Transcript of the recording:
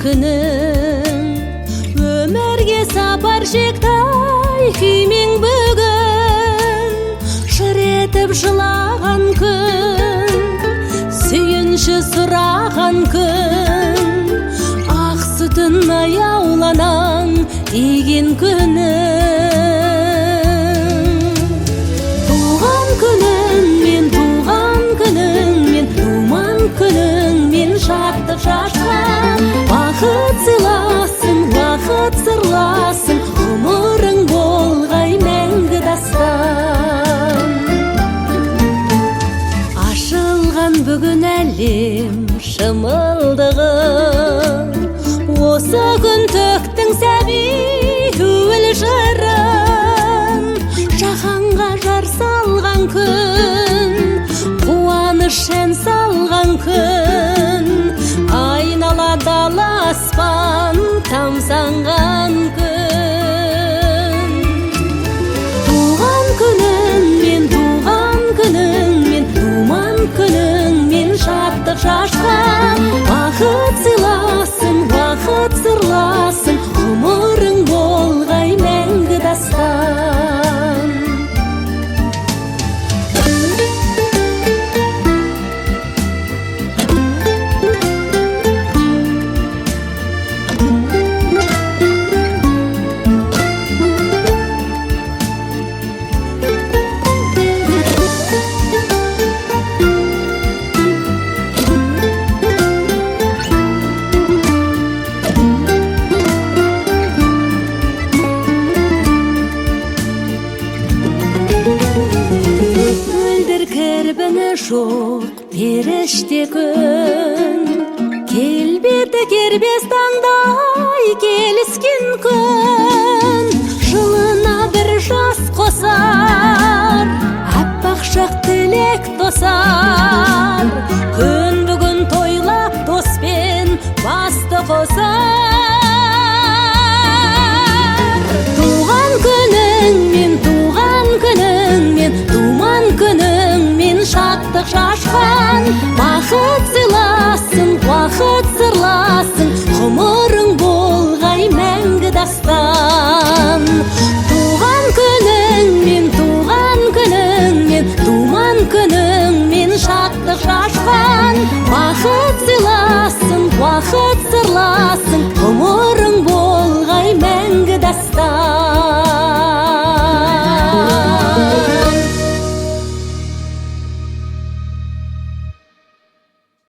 күнің, өмірге сапар шектай күймең бүгін. Шыр етіп жылаған күн, сүйінші сұраған күн, ақ сүтін аяуланан иген күнің. Туған күнің мен, туған күнің мен, туман күнің мен, шаттық шашқан. Бақыт сыйласын, бақыт сырласын, ғұмырың болғай мәңгі дастан. Ашылған бүгін әлем шымылдығы, осы күн төктің сәби көңіл жырын. Жаһанға жар салған күн, қуаныш шән салған күн, айнала дала аспан тамсанған күн. Туған күнің мен, туған күнің мен, туман күнің мен, шаттық шашқан. Бақыт сыйласын, бақыт сырласын, ғұмырың болғай мәңгі дастан. Кірбіні жоқ періште күн, келбеті кербес таңдай келіскен күн. Жылына бір жас қосар, аппақ шақ тілек тосар.